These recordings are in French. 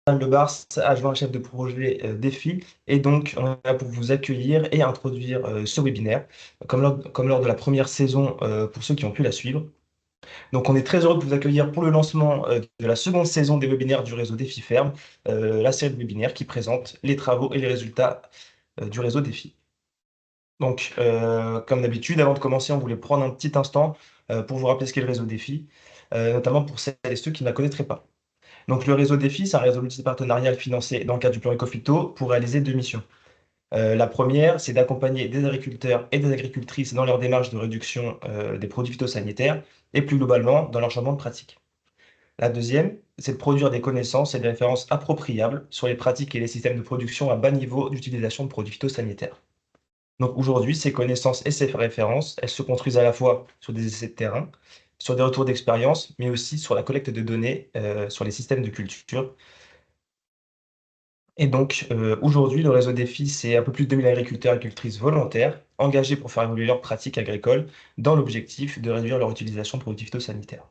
Lebars, adjoint chef de projet défi, et donc on est là pour vous accueillir et introduire ce webinaire, comme lors de la première saison pour ceux qui ont pu la suivre. Donc on est très heureux de vous accueillir pour le lancement de la seconde saison des webinaires du réseau Défi Ferme, la série de webinaires qui présente les travaux et les résultats du réseau Défi. Donc, comme d'habitude, avant de commencer, on voulait prendre un petit instant pour vous rappeler ce qu'est le réseau Défi, notamment pour celles et ceux qui ne la connaîtraient pas. Donc, le réseau Défi, c'est un réseau multipartenarial financé dans le cadre du plan Ecofito pour réaliser deux missions. La première, c'est d'accompagner des agriculteurs et des agricultrices dans leur démarche de réduction des produits phytosanitaires et plus globalement dans leur changement de pratique. La deuxième, c'est de produire des connaissances et des références appropriables sur les pratiques et les systèmes de production à bas niveau d'utilisation de produits phytosanitaires. Donc aujourd'hui, ces connaissances et ces références, elles se construisent à la fois sur des essais de terrain, sur des retours d'expérience, mais aussi sur la collecte de données, sur les systèmes de culture. Et donc aujourd'hui, le réseau Défi, c'est un peu plus de 2000 agriculteurs et agricultrices volontaires engagés pour faire évoluer leurs pratiques agricoles dans l'objectif de réduire leur utilisation de produits phytosanitaires.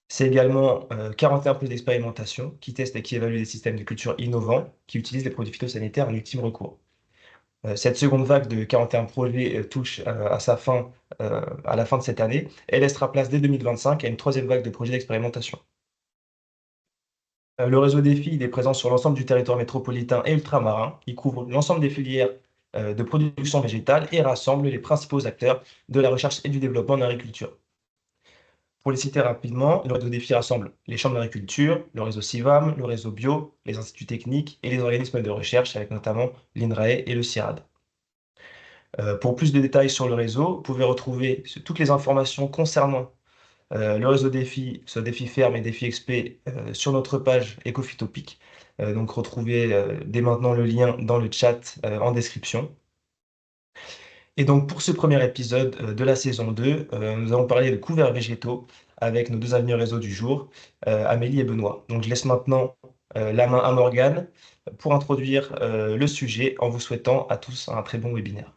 C'est également 41 postes d'expérimentation qui testent et qui évaluent des systèmes de culture innovants qui utilisent les produits phytosanitaires en ultime recours. Cette seconde vague de 41 projets touche à sa fin à la fin de cette année et laissera place dès 2025 à une troisième vague de projets d'expérimentation. Le réseau Défi, il est présent sur l'ensemble du territoire métropolitain et ultramarin. Il couvre l'ensemble des filières de production végétale et rassemble les principaux acteurs de la recherche et du développement en agriculture. Pour les citer rapidement, le réseau Défi rassemble les chambres d'agriculture, le réseau CIVAM, le réseau Bio, les instituts techniques et les organismes de recherche avec notamment l'INRAE et le CIRAD. Pour plus de détails sur le réseau, vous pouvez retrouver toutes les informations concernant le réseau Défi, soit Défi Ferme et Défi XP, sur notre page Ecophytopic. Donc retrouvez dès maintenant le lien dans le chat en description. Et donc pour ce premier épisode de la saison 2, nous allons parler de couverts végétaux avec nos deux ingénieurs réseau du jour, Amélie et Benoît. Donc je laisse maintenant la main à Morgane pour introduire le sujet en vous souhaitant à tous un très bon webinaire.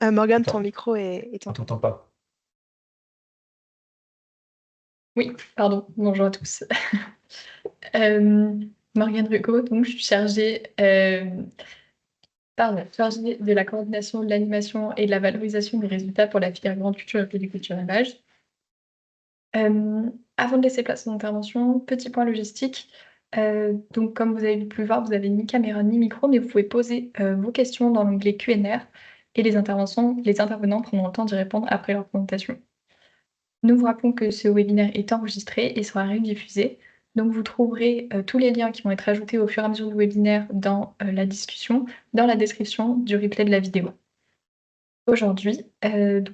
Morgane, ton Attends, micro est on éteint. t'entend pas. Oui, pardon, bonjour à tous. Euh, Morgane Rucco, donc je suis chargée de la coordination, de l'animation et de la valorisation des résultats pour la filière grande culture et pédiculture élevage. Avant de laisser place à l'intervention, petit point logistique. Donc, comme vous avez pu le voir, vous n'avez ni caméra ni micro, mais vous pouvez poser vos questions dans l'onglet Q&R et les intervenants prendront le temps d'y répondre après leur présentation. Nous vous rappelons que ce webinaire est enregistré et sera rediffusé. Donc vous trouverez tous les liens qui vont être ajoutés au fur et à mesure du webinaire dans la discussion, dans la description du replay de la vidéo. Aujourd'hui,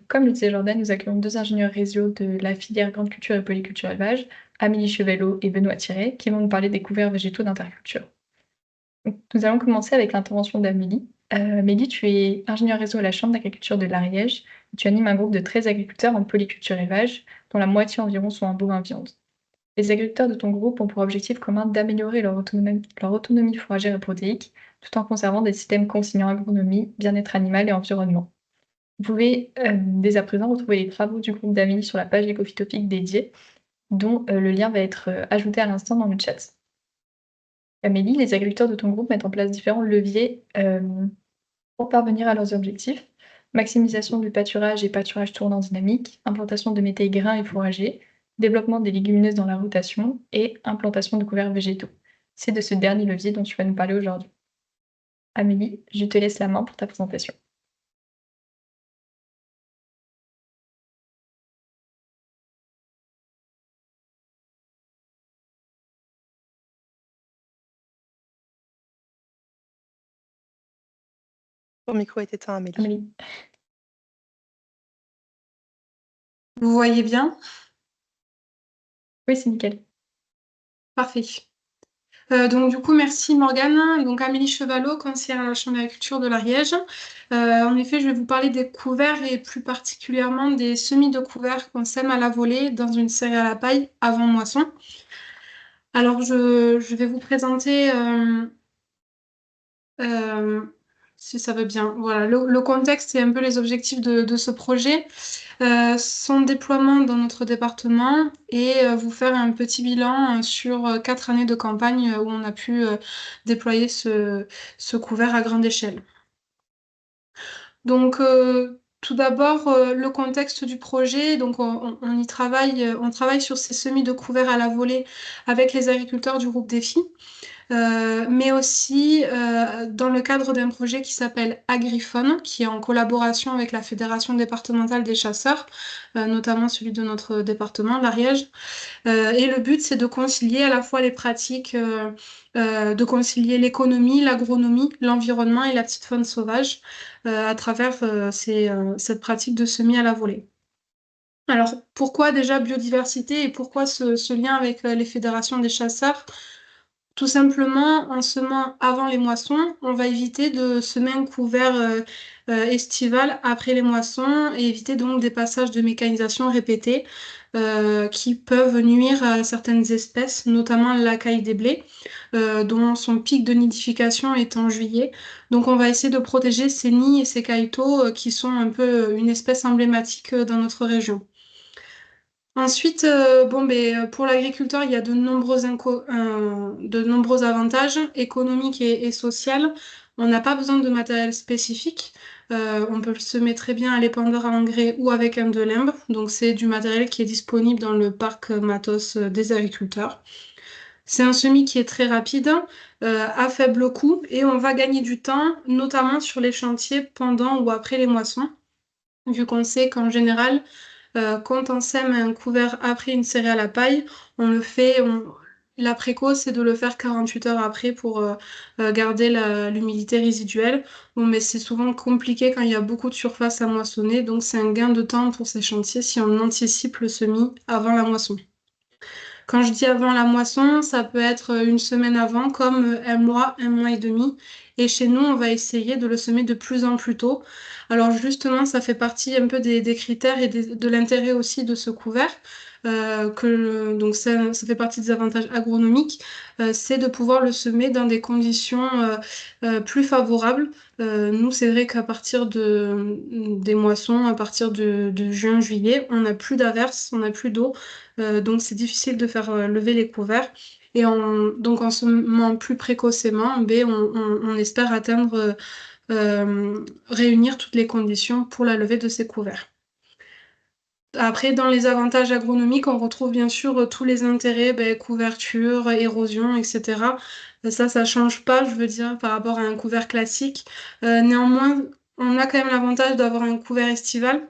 comme le disait Jordan, nous accueillons deux ingénieurs réseau de la filière grande culture et polyculture élevage, Amélie Chevelot et Benoît Thiré, qui vont nous parler des couverts végétaux d'interculture. Nous allons commencer avec l'intervention d'Amélie. Amélie, tu es ingénieure réseau à la Chambre d'agriculture de l'Ariège. Tu animes un groupe de 13 agriculteurs en polyculture élevage, dont la moitié environ sont en bovin viande. Les agriculteurs de ton groupe ont pour objectif commun d'améliorer leur autonomie fourragère et protéique, tout en conservant des systèmes conciliant agronomie, bien-être animal et environnement. Vous pouvez dès à présent retrouver les travaux du groupe d'Amélie sur la page Ecophytopic dédiée, dont le lien va être ajouté à l'instant dans le chat. Amélie, les agriculteurs de ton groupe mettent en place différents leviers pour parvenir à leurs objectifs. Maximisation du pâturage et pâturage tournant dynamique, implantation de métayers grains et fourragers, développement des légumineuses dans la rotation et implantation de couverts végétaux. C'est de ce dernier levier dont tu vas nous parler aujourd'hui. Amélie, je te laisse la main pour ta présentation. Ton micro est éteint, Amélie. Amélie. Vous voyez bien? Oui, c'est nickel. Parfait. Donc du coup, merci Morgane. Et donc Amélie Chevalot, conseillère à la Chambre d'agriculture de l'Ariège. En effet, je vais vous parler des couverts et plus particulièrement des semis de couverts qu'on sème à la volée dans une serre à la paille avant moisson. Alors je vais vous présenter si ça veut bien. Voilà, le contexte et un peu les objectifs de ce projet. Son déploiement dans notre département et vous faire un petit bilan sur 4 années de campagne où on a pu déployer ce couvert à grande échelle. Donc, tout d'abord, le contexte du projet. Donc, on y travaille, on travaille sur ces semis de couverts à la volée avec les agriculteurs du groupe Défi. Mais aussi dans le cadre d'un projet qui s'appelle Agriphone, qui est en collaboration avec la Fédération départementale des chasseurs, notamment celui de notre département, l'Ariège. Et le but, c'est de concilier à la fois les pratiques, de concilier l'économie, l'agronomie, l'environnement et la petite faune sauvage à travers cette pratique de semis à la volée. Alors, pourquoi déjà biodiversité et pourquoi ce lien avec les fédérations des chasseurs? Tout simplement, en semant avant les moissons, on va éviter de semer un couvert estival après les moissons et éviter donc des passages de mécanisation répétés qui peuvent nuire à certaines espèces, notamment la caille des blés, dont son pic de nidification est en juillet. Donc on va essayer de protéger ces nids et ces cailleteaux qui sont un peu une espèce emblématique dans notre région. Ensuite, pour l'agriculteur, il y a de nombreux avantages économiques et sociaux. On n'a pas besoin de matériel spécifique. On peut le semer très bien à l'épandeur à engrais ou avec un de limbe. Donc, c'est du matériel qui est disponible dans le parc matos des agriculteurs. C'est un semis qui est très rapide, à faible coût, et on va gagner du temps, notamment sur les chantiers pendant ou après les moissons, vu qu'on sait qu'en général, quand on sème un couvert après une céréale à paille, on le fait. La préco, c'est de le faire 48 heures après pour garder l'humidité résiduelle. Bon, mais c'est souvent compliqué quand il y a beaucoup de surface à moissonner, donc c'est un gain de temps pour ces chantiers si on anticipe le semis avant la moisson. Quand je dis avant la moisson, ça peut être une semaine avant, comme un mois et demi. Et chez nous, on va essayer de le semer de plus en plus tôt. Alors justement, ça fait partie un peu des critères et de l'intérêt aussi de ce couvert. Donc ça fait partie des avantages agronomiques, c'est de pouvoir le semer dans des conditions plus favorables. Nous, c'est vrai qu'à partir des moissons, à partir de juin-juillet, on n'a plus d'averses, on n'a plus d'eau. Donc c'est difficile de faire lever les couverts. Et donc en semant plus précocement, on espère atteindre, réunir toutes les conditions pour la levée de ces couverts. Après, dans les avantages agronomiques, on retrouve bien sûr tous les intérêts, couverture, érosion, etc. Ça change pas, je veux dire, par rapport à un couvert classique. Néanmoins, on a quand même l'avantage d'avoir un couvert estival.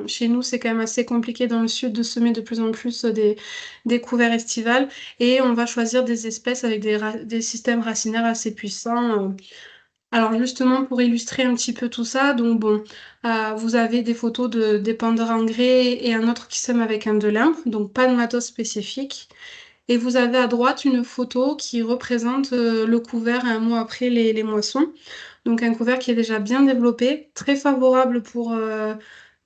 Chez nous, c'est quand même assez compliqué dans le sud de semer de plus en plus des couverts estivales et on va choisir des espèces avec des systèmes racinaires assez puissants. Alors justement, pour illustrer un petit peu tout ça, donc bon, vous avez des photos d'épandeurs engrais et un autre qui sème avec un de limbe, donc pas de matos spécifique. Et vous avez à droite une photo qui représente le couvert un mois après les moissons. Donc un couvert qui est déjà bien développé, très favorable pour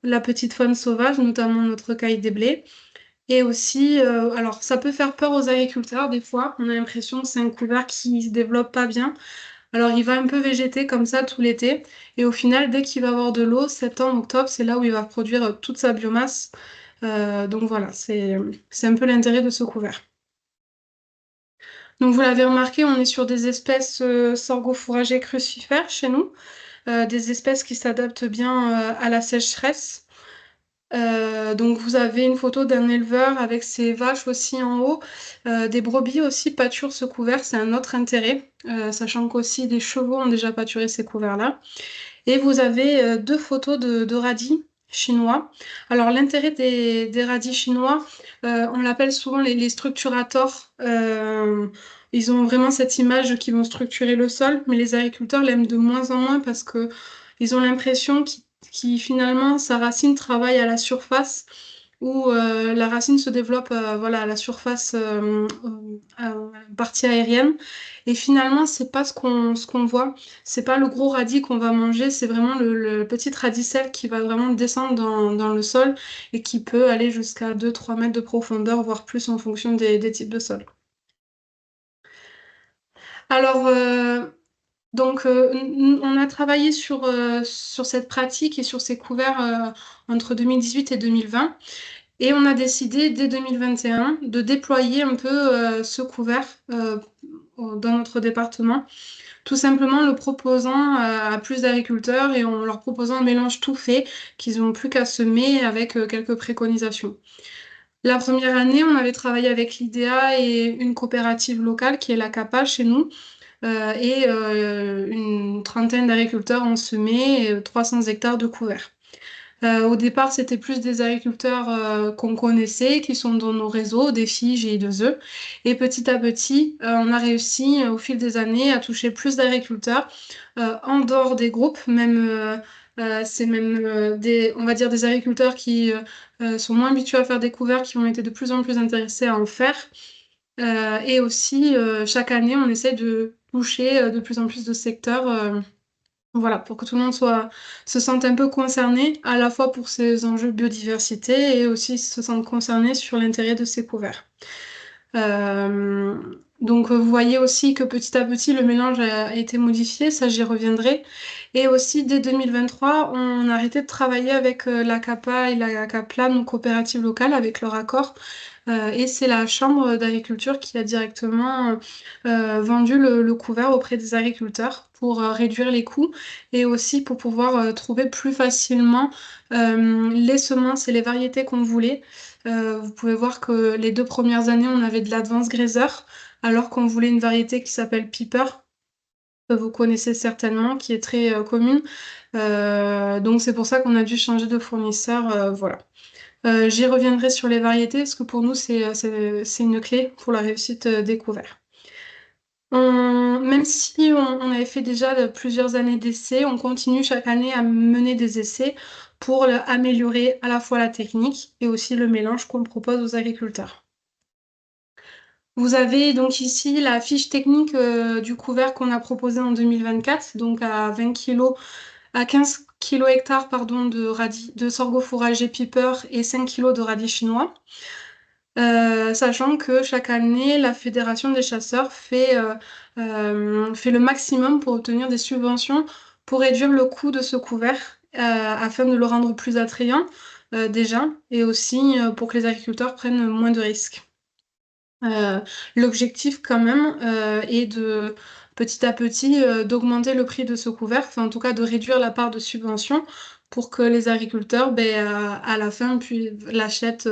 la petite faune sauvage, notamment notre caille des blés. Et aussi, alors ça peut faire peur aux agriculteurs des fois, on a l'impression que c'est un couvert qui se développe pas bien. Alors il va un peu végéter comme ça tout l'été, et au final, dès qu'il va avoir de l'eau, septembre, octobre, c'est là où il va produire toute sa biomasse. Donc voilà, c'est un peu l'intérêt de ce couvert. Donc vous l'avez remarqué, on est sur des espèces sorgho-fourragées crucifères chez nous, des espèces qui s'adaptent bien à la sécheresse. Donc vous avez une photo d'un éleveur avec ses vaches aussi en haut. Des brebis aussi pâturent ce couvert, c'est un autre intérêt, sachant qu'aussi des chevaux ont déjà pâturé ces couverts-là. Et vous avez deux photos de radis chinois. Alors l'intérêt des radis chinois, on l'appelle souvent les structurators. Ils ont vraiment cette image qui vont structurer le sol, mais les agriculteurs l'aiment de moins en moins parce que ils ont l'impression finalement sa racine travaille à la surface où la racine se développe voilà, à la surface partie aérienne. Et finalement, c'est pas ce qu'on voit. C'est pas le gros radis qu'on va manger, c'est vraiment le petit radicelle qui va vraiment descendre dans le sol et qui peut aller jusqu'à 2-3 mètres de profondeur, voire plus en fonction des types de sols. Alors, Donc, on a travaillé sur cette pratique et sur ces couverts entre 2018 et 2020. Et on a décidé dès 2021 de déployer un peu ce couvert dans notre département, tout simplement le proposant à plus d'agriculteurs et en leur proposant un mélange tout fait qu'ils n'ont plus qu'à semer avec quelques préconisations. La première année, on avait travaillé avec l'IDEA et une coopérative locale qui est la CAPA chez nous. Et une trentaine d'agriculteurs ont semé 300 hectares de couverts. Au départ, c'était plus des agriculteurs qu'on connaissait, qui sont dans nos réseaux, des filles, GI2E. Et petit à petit, on a réussi au fil des années à toucher plus d'agriculteurs en dehors des groupes, même c'est même on va dire des agriculteurs qui sont moins habitués à faire des couverts, qui ont été de plus en plus intéressés à en faire. Et aussi, chaque année, on essaie de toucher de plus en plus de secteurs. Voilà, pour que tout le monde se sente un peu concerné, à la fois pour ces enjeux de biodiversité et aussi se sente concerné sur l'intérêt de ces couverts. Euh, donc, vous voyez aussi que petit à petit, le mélange a été modifié, ça j'y reviendrai. Et aussi, dès 2023, on a arrêté de travailler avec la CAPA et la CAPLA, nos coopératives locales, avec leur accord. Et c'est la Chambre d'agriculture qui a directement vendu le couvert auprès des agriculteurs pour réduire les coûts et aussi pour pouvoir trouver plus facilement les semences et les variétés qu'on voulait. Vous pouvez voir que les 2 premières années, on avait de l'Advanced Grazer, alors qu'on voulait une variété qui s'appelle Piper, que vous connaissez certainement, qui est très commune. Donc c'est pour ça qu'on a dû changer de fournisseur. Voilà. J'y reviendrai sur les variétés, parce que pour nous, c'est une clé pour la réussite des couverts. Même si on avait fait déjà plusieurs années d'essais, on continue chaque année à mener des essais pour améliorer à la fois la technique et aussi le mélange qu'on propose aux agriculteurs. Vous avez donc ici la fiche technique du couvert qu'on a proposé en 2024, donc à 20 kg, à 15 kg hectares pardon, de sorgho fourragé piper et 5 kg de radis chinois. Sachant que chaque année, la Fédération des chasseurs fait le maximum pour obtenir des subventions pour réduire le coût de ce couvert afin de le rendre plus attrayant déjà et aussi pour que les agriculteurs prennent moins de risques. L'objectif quand même est de petit à petit d'augmenter le prix de ce couvert, enfin en tout cas de réduire la part de subvention pour que les agriculteurs à la fin puis l'achètent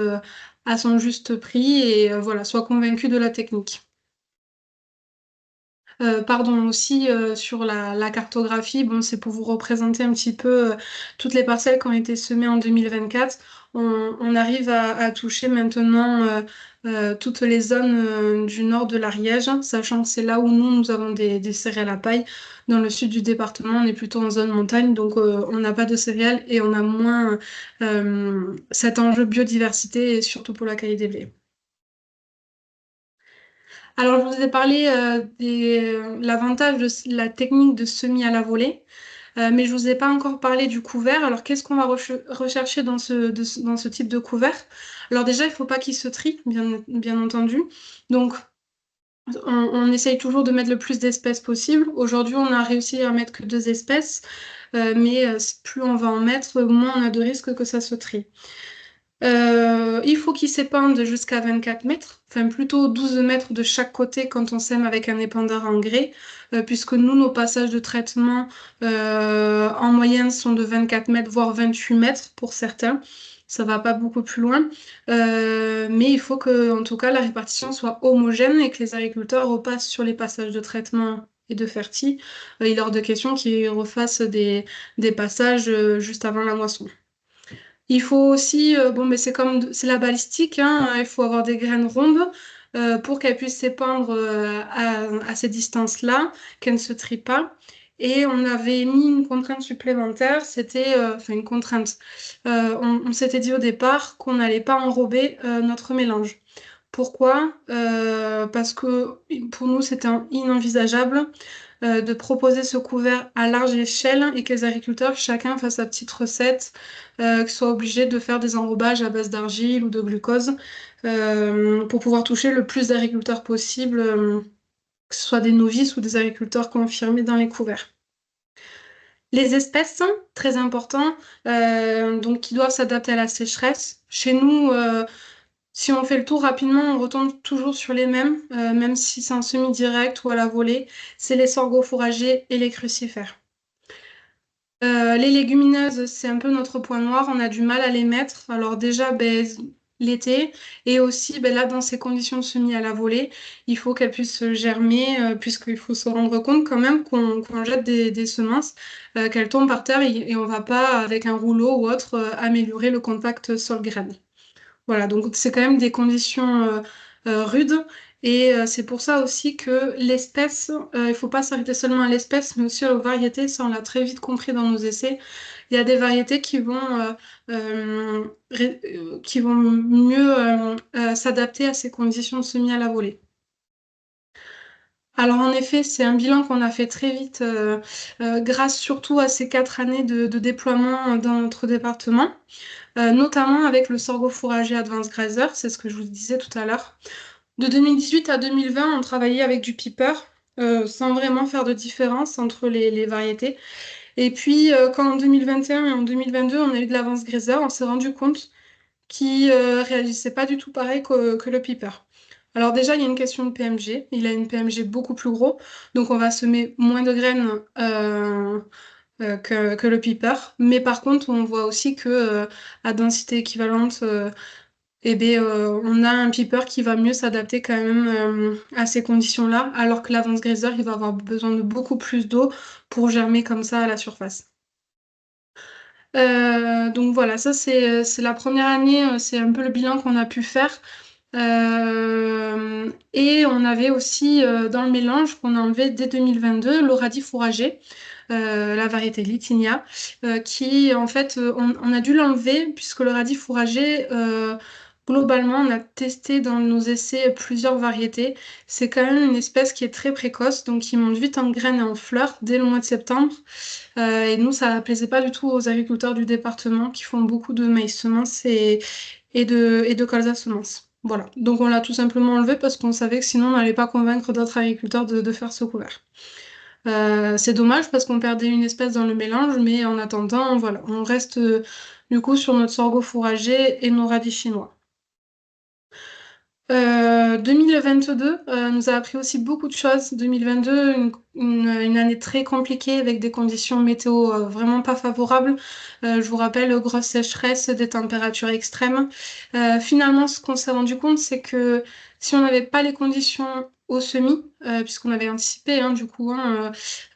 à son juste prix et voilà, soient convaincus de la technique. Pardon, aussi sur la cartographie, bon, c'est pour vous représenter un petit peu toutes les parcelles qui ont été semées en 2024. On arrive à toucher maintenant toutes les zones du nord de l'Ariège, sachant que c'est là où nous avons des céréales à paille. Dans le sud du département, on est plutôt en zone montagne, donc on n'a pas de céréales et on a moins cet enjeu biodiversité et surtout pour la qualité des blés. Alors, je vous ai parlé de l'avantage de la technique de semis à la volée, mais je vous ai pas encore parlé du couvert. Alors, qu'est-ce qu'on va rechercher dans ce type de couvert? Alors déjà, il faut pas qu'il se trie, bien entendu. Donc, on essaye toujours de mettre le plus d'espèces possible. Aujourd'hui, on a réussi à mettre que 2 espèces, mais plus on va en mettre, moins on a de risques que ça se trie. Il faut qu'ils s'épandent jusqu'à 24 mètres, enfin plutôt 12 mètres de chaque côté quand on sème avec un épandeur en grès, puisque nous, nos passages de traitement en moyenne sont de 24 mètres, voire 28 mètres pour certains. Ça va pas beaucoup plus loin, mais il faut que, en tout cas, la répartition soit homogène et que les agriculteurs repassent sur les passages de traitement et de ferti. Il est hors de question qu'ils refassent des passages juste avant la moisson. Il faut aussi, bon, mais c'est la balistique, hein, il faut avoir des graines rondes pour qu'elles puissent s'épandre à ces distances-là, qu'elles ne se trient pas. Et on avait mis une contrainte supplémentaire, c'était, enfin une contrainte. On s'était dit au départ qu'on n'allait pas enrober notre mélange. Pourquoi? Parce que pour nous, c'était inenvisageable de proposer ce couvert à large échelle et que les agriculteurs, chacun fasse sa petite recette, qu'ils soient obligés de faire des enrobages à base d'argile ou de glucose pour pouvoir toucher le plus d'agriculteurs possible que ce soit des novices ou des agriculteurs confirmés dans les couverts. Les espèces, très important, donc qui doivent s'adapter à la sécheresse. Chez nous, si on fait le tour rapidement, on retombe toujours sur les mêmes, même si c'est en semi-direct ou à la volée. C'est les sorgho fourragers et les crucifères. Les légumineuses, c'est un peu notre point noir. On a du mal à les mettre. Alors déjà, ben, l'été, et aussi ben, là, dans ces conditions de semis à la volée, il faut qu'elles puissent germer, puisqu'il faut se rendre compte quand même qu'on jette des semences, qu'elles tombent par terre et on va pas, avec un rouleau ou autre, améliorer le contact sol-graine. Voilà, donc c'est quand même des conditions rudes. Et c'est pour ça aussi que l'espèce, il ne faut pas s'arrêter seulement à l'espèce, mais aussi aux variétés. Ça, on l'a très vite compris dans nos essais. Il y a des variétés qui vont mieux s'adapter à ces conditions de semis à la volée. Alors en effet, c'est un bilan qu'on a fait très vite, grâce surtout à ces 4 années de déploiement dans notre département. Notamment avec le sorgho fourragé Advanced Grazer, c'est ce que je vous disais tout à l'heure. De 2018 à 2020, on travaillait avec du piper, sans vraiment faire de différence entre les variétés. Et puis, quand en 2021 et en 2022, on a eu de l'Advanced Grazer, on s'est rendu compte qu'il réagissait pas du tout pareil que le piper. Alors déjà, il y a une question de PMG. Il a une PMG beaucoup plus gros, donc on va semer moins de graines que le piper. Mais par contre, on voit aussi que à densité équivalente, on a un piper qui va mieux s'adapter quand même à ces conditions-là, alors que l'Avance Grazer, il va avoir besoin de beaucoup plus d'eau pour germer comme ça à la surface. Donc voilà, ça c'est la première année, c'est un peu le bilan qu'on a pu faire. Et on avait aussi dans le mélange qu'on a enlevé dès 2022 le radis fourragé, la variété Litinia, qui en fait on a dû l'enlever puisque le radis fourragé, globalement on a testé dans nos essais plusieurs variétés. C'est quand même une espèce qui est très précoce, donc il monte vite en graines et en fleurs dès le mois de septembre. Et nous, ça plaisait pas du tout aux agriculteurs du département qui font beaucoup de maïs semences et de colza semences. Voilà. Donc on l'a tout simplement enlevé parce qu'on savait que sinon on n'allait pas convaincre d'autres agriculteurs de faire ce couvert. C'est dommage parce qu'on perdait une espèce dans le mélange, mais en attendant, voilà, on reste du coup sur notre sorgho fourragé et nos radis chinois. 2022 nous a appris aussi beaucoup de choses. 2022, une année très compliquée avec des conditions météo vraiment pas favorables. Je vous rappelle, grosse sécheresse, des températures extrêmes. Finalement, ce qu'on s'est rendu compte, c'est que si on n'avait pas les conditions au semis, puisqu'on avait anticipé du coup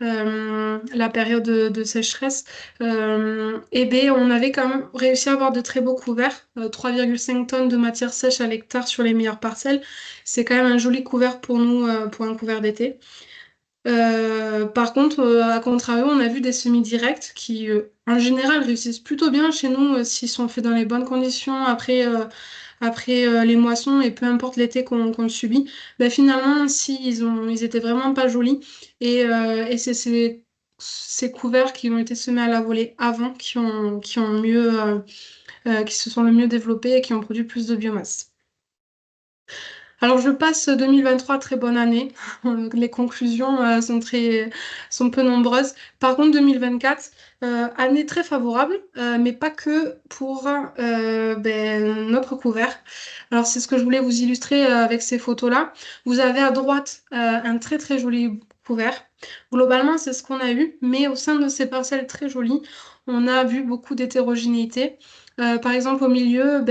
la période de sécheresse, on avait quand même réussi à avoir de très beaux couverts, 3,5 tonnes de matière sèche à l'hectare sur les meilleures parcelles. C'est quand même un joli couvert pour nous, pour un couvert d'été. Par contre, à contrario, on a vu des semis directs qui, en général, réussissent plutôt bien chez nous s'ils sont faits dans les bonnes conditions après les moissons et peu importe l'été qu'on le subit. Ben, finalement, si, ils étaient vraiment pas jolis et c'est ces couverts qui ont été semés à la volée avant qui se sont le mieux développés et qui ont produit plus de biomasse. Alors je passe 2023, très bonne année. Les conclusions sont peu nombreuses. Par contre 2024, année très favorable, mais pas que pour notre couvert. Alors c'est ce que je voulais vous illustrer avec ces photos-là. Vous avez à droite un très très joli couvert. Globalement c'est ce qu'on a eu, mais au sein de ces parcelles très jolies, on a vu beaucoup d'hétérogénéité. Par exemple au milieu,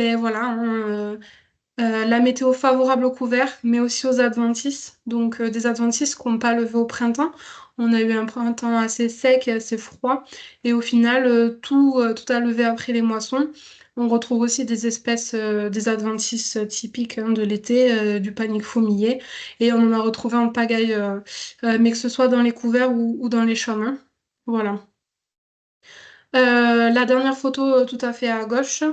la météo favorable au couvert, mais aussi aux adventices. Donc des adventices qui n'ont pas levé au printemps. On a eu un printemps assez sec et assez froid. Et au final, tout a levé après les moissons. On retrouve aussi des espèces, des adventices typiques de l'été, du panic fourmilier. Et on en a retrouvé en pagaille, mais que ce soit dans les couverts ou dans les chemins. Voilà. La dernière photo tout à fait à gauche,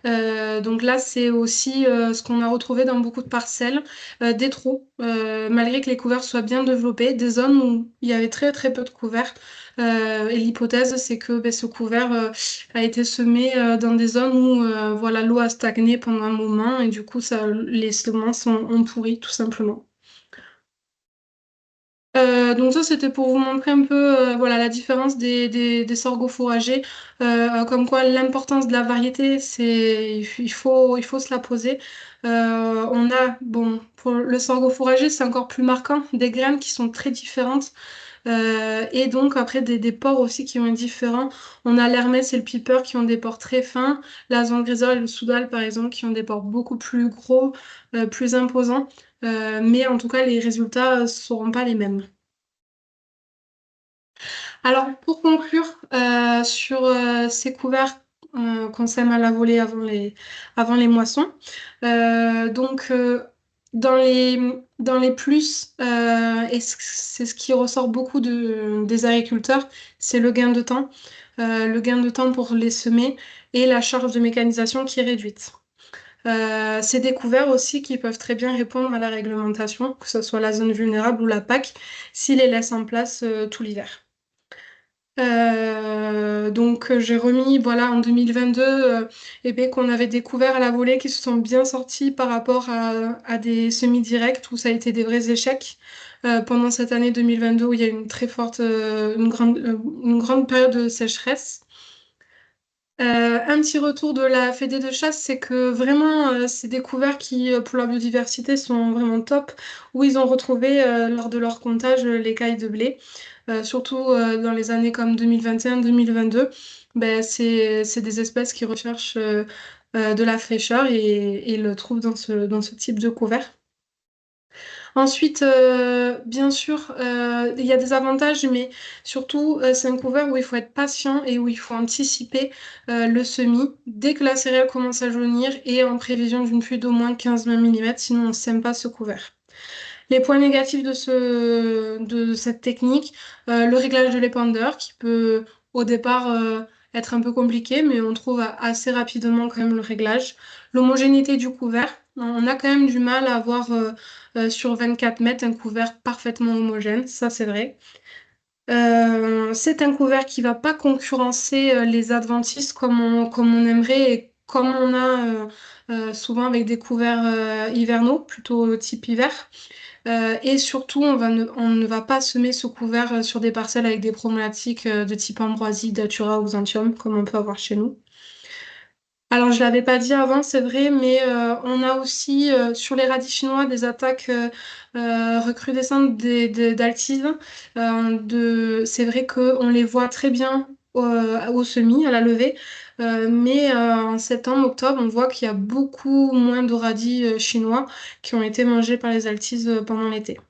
donc là c'est aussi ce qu'on a retrouvé dans beaucoup de parcelles, des trous, malgré que les couverts soient bien développés, des zones où il y avait très très peu de couverts. Et l'hypothèse c'est que ce couvert a été semé dans des zones où voilà, l'eau a stagné pendant un moment et du coup les semences ont pourri tout simplement. Donc ça, c'était pour vous montrer un peu voilà, la différence des sorgho fourragers, comme quoi l'importance de la variété, il faut se la poser. On a, bon, pour le sorgho fourrager, c'est encore plus marquant, des graines qui sont très différentes. Et donc après des pores aussi qui vont être différents. On a l'hermès et le piper qui ont des pores très fins, la zangrisol et le soudal par exemple qui ont des pores beaucoup plus gros, plus imposants. Mais en tout cas, les résultats ne seront pas les mêmes. Alors, pour conclure sur ces couverts qu'on sème à la volée avant les moissons, donc dans les plus, et c'est ce qui ressort beaucoup des agriculteurs, c'est le gain de temps. Le gain de temps pour les semer et la charge de mécanisation qui est réduite. C'est des couverts aussi qui peuvent très bien répondre à la réglementation, que ce soit la zone vulnérable ou la PAC, s'ils les laissent en place tout l'hiver. Donc j'ai remis voilà en 2022 eh bien, qu'on avait découvert à la volée qui se sont bien sortis par rapport à des semi-directs où ça a été des vrais échecs. Pendant cette année 2022 où il y a eu une très forte une grande période de sécheresse. Un petit retour de la fédé de chasse, c'est que vraiment, c'est des couverts qui, pour la biodiversité, sont vraiment top, où ils ont retrouvé, lors de leur comptage, l'écaille de blé. Surtout dans les années comme 2021-2022, ben, c'est des espèces qui recherchent de la fraîcheur et le trouvent dans ce type de couvert. Ensuite, bien sûr, il y a des avantages, mais surtout, c'est un couvert où il faut être patient et où il faut anticiper le semis dès que la céréale commence à jaunir et en prévision d'une pluie d'au moins 15-20 mm, sinon on ne sème pas ce couvert. Les points négatifs de cette technique, le réglage de l'épandeur qui peut au départ être un peu compliqué, mais on trouve assez rapidement quand même le réglage. L'homogénéité du couvert, on a quand même du mal à avoir sur 24 mètres un couvert parfaitement homogène, ça c'est vrai. C'est un couvert qui va pas concurrencer les adventices comme on aimerait et comme on a souvent avec des couverts hivernaux, plutôt type hiver. Et surtout, on ne va pas semer ce couvert sur des parcelles avec des problématiques de type ambroisie, datura ou xanthium, comme on peut avoir chez nous. Alors, je l'avais pas dit avant, c'est vrai, mais on a aussi sur les radis chinois des attaques recrudescentes d'altise. C'est vrai qu'on les voit très bien au semis, à la levée, mais en septembre, octobre, on voit qu'il y a beaucoup moins de radis chinois qui ont été mangés par les altises pendant l'été.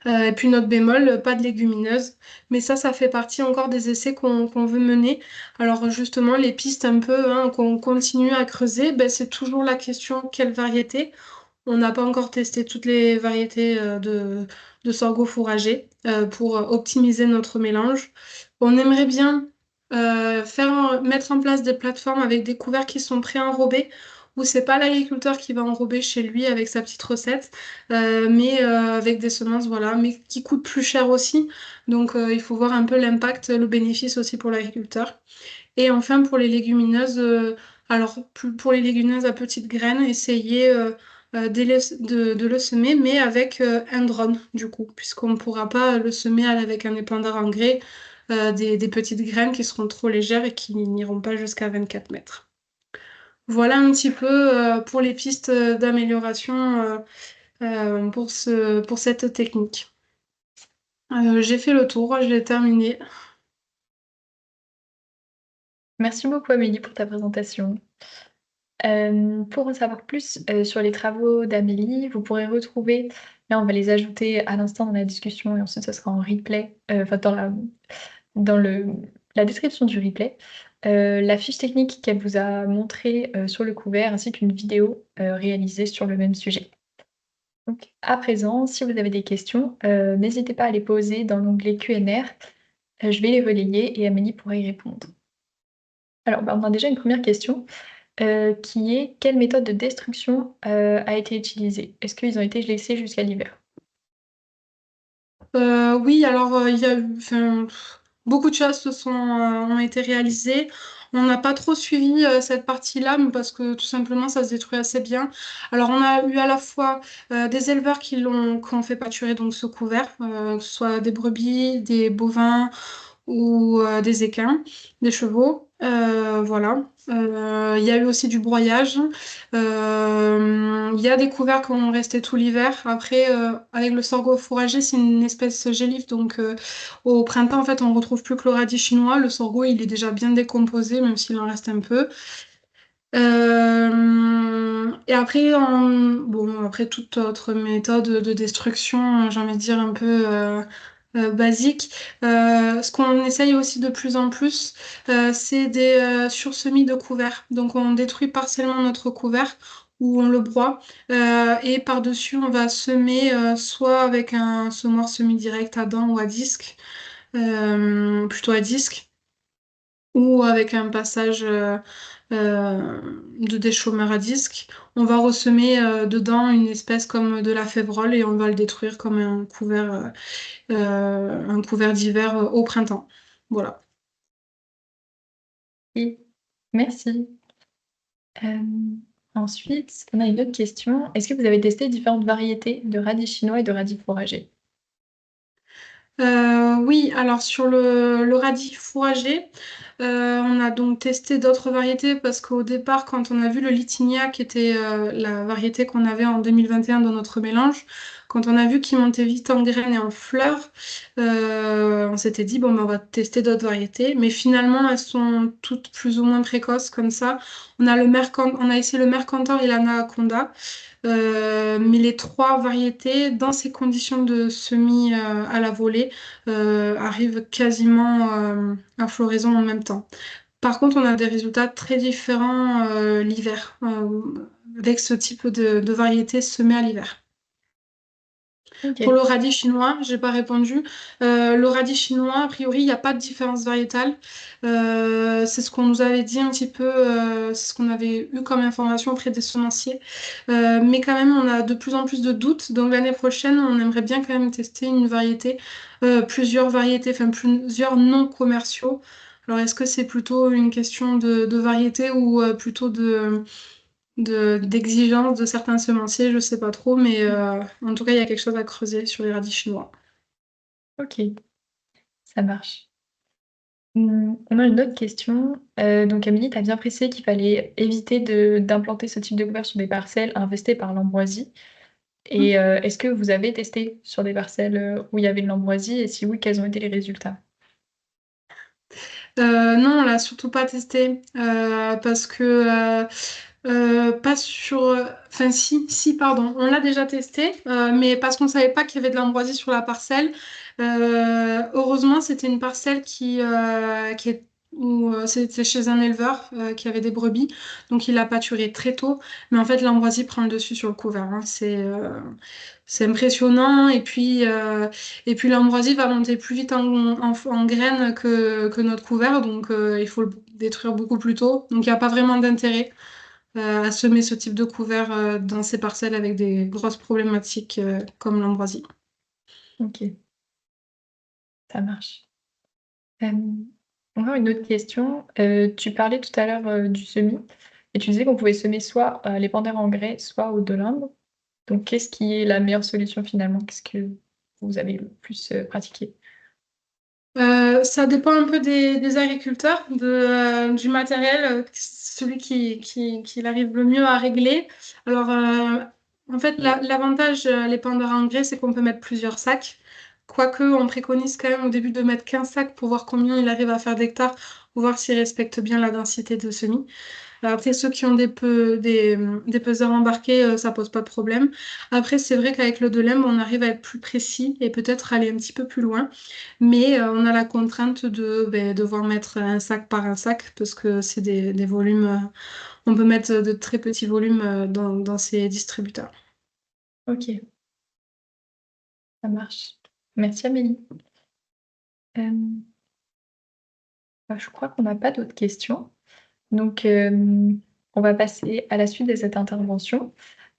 Et puis notre bémol, pas de légumineuses. Mais ça fait partie encore des essais qu'on veut mener. Alors justement, les pistes un peu hein, qu'on continue à creuser, ben, c'est toujours la question quelle variété. On n'a pas encore testé toutes les variétés de sorgho fourragé pour optimiser notre mélange. On aimerait bien mettre en place des plateformes avec des couverts qui sont pré-enrobés, où c'est pas l'agriculteur qui va enrober chez lui avec sa petite recette, mais avec des semences, voilà, mais qui coûtent plus cher aussi. Donc il faut voir un peu l'impact, le bénéfice aussi pour l'agriculteur. Et enfin pour les légumineuses, pour les légumineuses à petites graines, essayer de le semer, mais avec un drone du coup, puisqu'on ne pourra pas le semer avec un épandeur engrais, des petites graines qui seront trop légères et qui n'iront pas jusqu'à 24 mètres. Voilà un petit peu pour les pistes d'amélioration pour cette technique. J'ai fait le tour, je l'ai terminé. Merci beaucoup Amélie pour ta présentation. Pour en savoir plus sur les travaux d'Amélie, vous pourrez retrouver, là on va les ajouter à l'instant dans la discussion et ensuite ce sera en replay, enfin dans la description du replay, la fiche technique qu'elle vous a montrée sur le couvert ainsi qu'une vidéo réalisée sur le même sujet. Donc, à présent, si vous avez des questions, n'hésitez pas à les poser dans l'onglet Q&R. Je vais les relayer et Amélie pourra y répondre. Alors, on a déjà une première question qui est quelle méthode de destruction a été utilisée? Est-ce qu'ils ont été laissés jusqu'à l'hiver? Oui, alors il y a eu, enfin, beaucoup de choses ont été réalisées. On n'a pas trop suivi cette partie-là, mais parce que tout simplement, ça se détruit assez bien. Alors, on a eu à la fois des éleveurs qui ont fait pâturer donc ce couvert, que ce soit des brebis, des bovins ou des équins, des chevaux. Voilà. Il y a eu aussi du broyage. Il y a des couverts qui ont resté tout l'hiver. Après, avec le sorgho fourragé, c'est une espèce gélive. Donc, au printemps, en fait, on retrouve plus que le radis chinois. Le sorgho, il est déjà bien décomposé, même s'il en reste un peu. Et après, bon, après toute autre méthode de destruction, j'ai envie de dire un peu basique. Ce qu'on essaye aussi de plus en plus, c'est des sursemis de couverts. Donc on détruit partiellement notre couvert ou on le broie et par-dessus on va semer soit avec un semoir semi-direct à dents ou à disque, plutôt à disque ou avec un passage de déchômeur à disque. On va ressemer dedans une espèce comme de la févrole et on va le détruire comme un couvert d'hiver au printemps. Voilà. Oui, merci. Euh, Ensuite, on a une autre question. Est-ce que vous avez testé différentes variétés de radis chinois et de radis fourragés? Oui, alors sur le radis fourragé, on a donc testé d'autres variétés parce qu'au départ, quand on a vu le Litinia, qui était la variété qu'on avait en 2021 dans notre mélange, quand on a vu qu'il montait vite en graines et en fleurs, on s'était dit, bon, ben, on va tester d'autres variétés. Mais finalement, elles sont toutes plus ou moins précoces comme ça. On a essayé le Mercantor et l'Anaconda. Mais les trois variétés, dans ces conditions de semis à la volée, arrivent quasiment à floraison en même temps. Par contre, on a des résultats très différents l'hiver, avec ce type de variété semée à l'hiver. Pour le Ok. radis chinois, j'ai pas répondu. Le radis chinois, a priori, il n'y a pas de différence variétale. C'est ce qu'on nous avait dit un petit peu, c'est ce qu'on avait eu comme information auprès des semenciers. Mais quand même, on a de plus en plus de doutes. Donc l'année prochaine, on aimerait bien quand même tester une variété, plusieurs variétés, enfin plusieurs noms commerciaux. Alors est-ce que c'est plutôt une question de variété ou plutôt d'exigence de certains semenciers, je sais pas trop, mais en tout cas, il y a quelque chose à creuser sur les radis chinois. Ok, ça marche. On a une autre question. Donc, Amélie, tu as bien précisé qu'il fallait éviter d'implanter ce type de couvert sur des parcelles infestées par l'ambroisie. Et est-ce que vous avez testé sur des parcelles où il y avait de l'ambroisie? Et si oui, quels ont été les résultats? Non, on l'a surtout pas testé parce que pas sur. Enfin, si, pardon, on l'a déjà testé, mais parce qu'on savait pas qu'il y avait de l'ambroisie sur la parcelle. Heureusement, c'était une parcelle qui est où c'était chez un éleveur qui avait des brebis, donc il a pâturé très tôt. Mais en fait, l'ambroisie prend le dessus sur le couvert, hein. C'est impressionnant. Et puis l'ambroisie va monter plus vite en graines que notre couvert, donc il faut le détruire beaucoup plus tôt. Donc il n'y a pas vraiment d'intérêt à semer ce type de couvert dans ces parcelles avec des grosses problématiques comme l'ambroisie. Ok, ça marche. Euh, Encore une autre question. Tu parlais tout à l'heure du semis et tu disais qu'on pouvait semer soit les pandères en grès, soit au dolimbe. Donc, qu'est-ce qui est la meilleure solution finalement? Qu'est-ce que vous avez le plus pratiqué? Ça dépend un peu des agriculteurs, du matériel, celui qui arrive le mieux à régler. Alors, en fait, l'avantage, les pandeurs en grès, c'est qu'on peut mettre plusieurs sacs. Quoique, on préconise quand même au début de mettre qu'un sac pour voir combien il arrive à faire d'hectares, pour voir s'il respecte bien la densité de semis. Après, ceux qui ont des peseurs embarqués, ça pose pas de problème. Après, c'est vrai qu'avec le Dolem, on arrive à être plus précis et peut-être aller un petit peu plus loin. Mais on a la contrainte de devoir mettre un sac par un sac parce que c'est des volumes. On peut mettre de très petits volumes dans ces distributeurs. Ok, ça marche. Merci Amélie. Euh, Je crois qu'on n'a pas d'autres questions. Donc, on va passer à la suite de cette intervention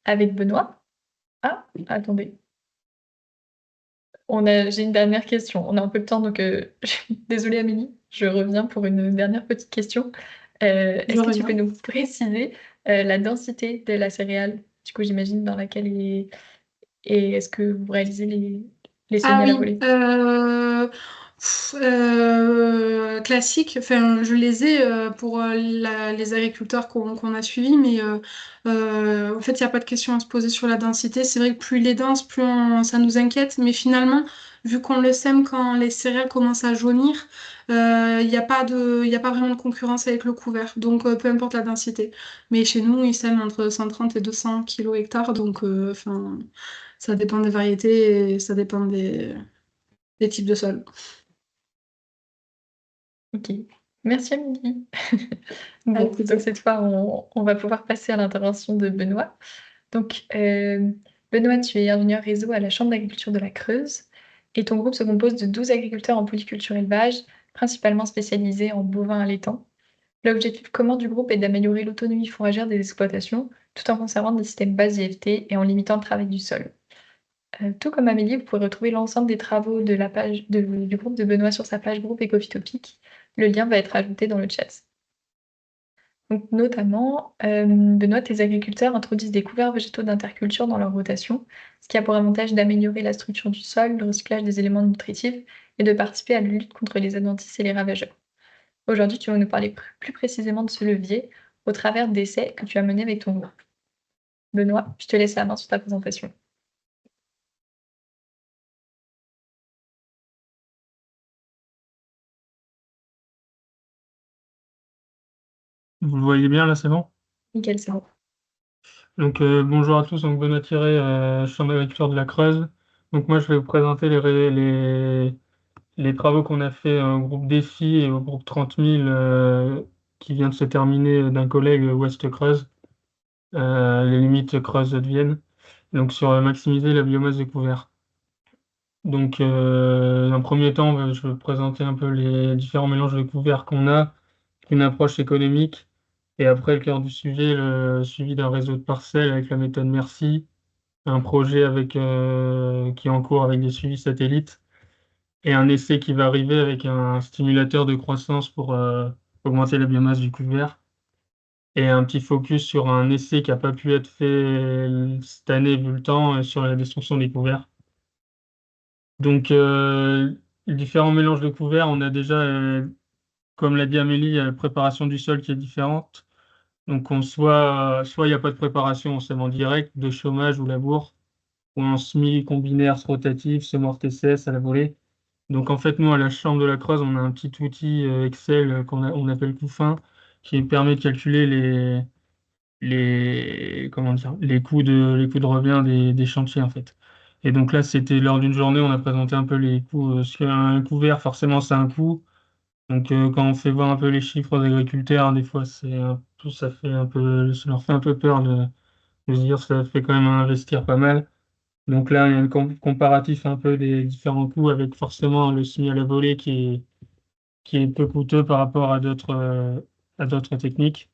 avec Benoît. Ah, attendez. J'ai une dernière question. On a un peu de temps, donc désolée Amélie, je reviens pour une dernière petite question. Est-ce que tu reviens. peux nous préciser la densité de la céréale, du coup, j'imagine, dans laquelle et est-ce que vous réalisez les semis Ah à la oui, volée? classique. Enfin, je les ai pour les agriculteurs qu'on a suivis, mais en fait, il n'y a pas de question à se poser sur la densité. C'est vrai que plus il est dense, ça nous inquiète. Mais finalement, vu qu'on le sème quand les céréales commencent à jaunir, il y a pas vraiment de concurrence avec le couvert. Donc, peu importe la densité. Mais chez nous, ils sèment entre 130 et 200 kilos hectares. Donc, enfin, ça dépend des variétés et ça dépend des types de sol. Ok, merci Amélie. Bon, Avec donc plaisir. cette fois, on va pouvoir passer à l'intervention de Benoît. Donc, Benoît, tu es ingénieur réseau à la Chambre d'agriculture de la Creuse et ton groupe se compose de 12 agriculteurs en polyculture élevage, principalement spécialisés en bovins allaitants. L'objectif commun du groupe est d'améliorer l'autonomie fourragère des exploitations tout en conservant des systèmes base IFT et en limitant le travail du sol. Tout comme Amélie, vous pouvez retrouver l'ensemble des travaux de la page du groupe de Benoît sur sa page groupe Ecophytopic. Le lien va être ajouté dans le chat. Donc, notamment, Benoît, tes agriculteurs introduisent des couverts végétaux d'interculture dans leur rotation, ce qui a pour avantage d'améliorer la structure du sol, le recyclage des éléments nutritifs et de participer à la lutte contre les adventices et les ravageurs. Aujourd'hui, tu vas nous parler plus précisément de ce levier au travers d'essais que tu as menés avec ton groupe. Benoît, je te laisse la main sur ta présentation. Vous le voyez bien là, c'est bon? Nickel, c'est bon. Donc bonjour à tous, donc Benoît Thiré, Chambre d'agriculture de la Creuse. Donc moi je vais vous présenter les travaux qu'on a fait au groupe Défi et au groupe 30 000 qui vient de se terminer d'un collègue Ouest Creuse, les limites Creuse de Vienne, donc sur maximiser la biomasse de couvert. Donc dans un premier temps, je vais vous présenter un peu les différents mélanges de couverts qu'on a, une approche économique. Et après, le cœur du sujet, le suivi d'un réseau de parcelles avec la méthode Merci, un projet qui est en cours avec des suivis satellites, et un essai qui va arriver avec un stimulateur de croissance pour augmenter la biomasse du couvert, et un petit focus sur un essai qui n'a pas pu être fait cette année vu le temps sur la destruction des couverts. Donc, les différents mélanges de couverts, on a déjà, comme l'a dit Amélie, la préparation du sol qui est différente. Donc, soit il n'y a pas de préparation, on sème en direct, de chômage ou labour, ou en semi, combinaire, rotatif, semi TCS à la volée. Donc, en fait, nous, à la Chambre de la Creuse, on a un petit outil Excel on appelle Couffin, qui permet de calculer comment dire, les coûts de revient des chantiers, en fait. Et donc là, c'était lors d'une journée, on a présenté un peu les coûts. Parce qu'un couvert, forcément, c'est un coût. Donc, quand on fait voir un peu les chiffres aux agriculteurs, des fois, ça fait un peu, ça leur fait un peu peur de se dire ça fait quand même investir pas mal. Donc là, il y a un comparatif un peu des différents coûts avec forcément le semis à la volée qui est peu coûteux par rapport à d'autres techniques.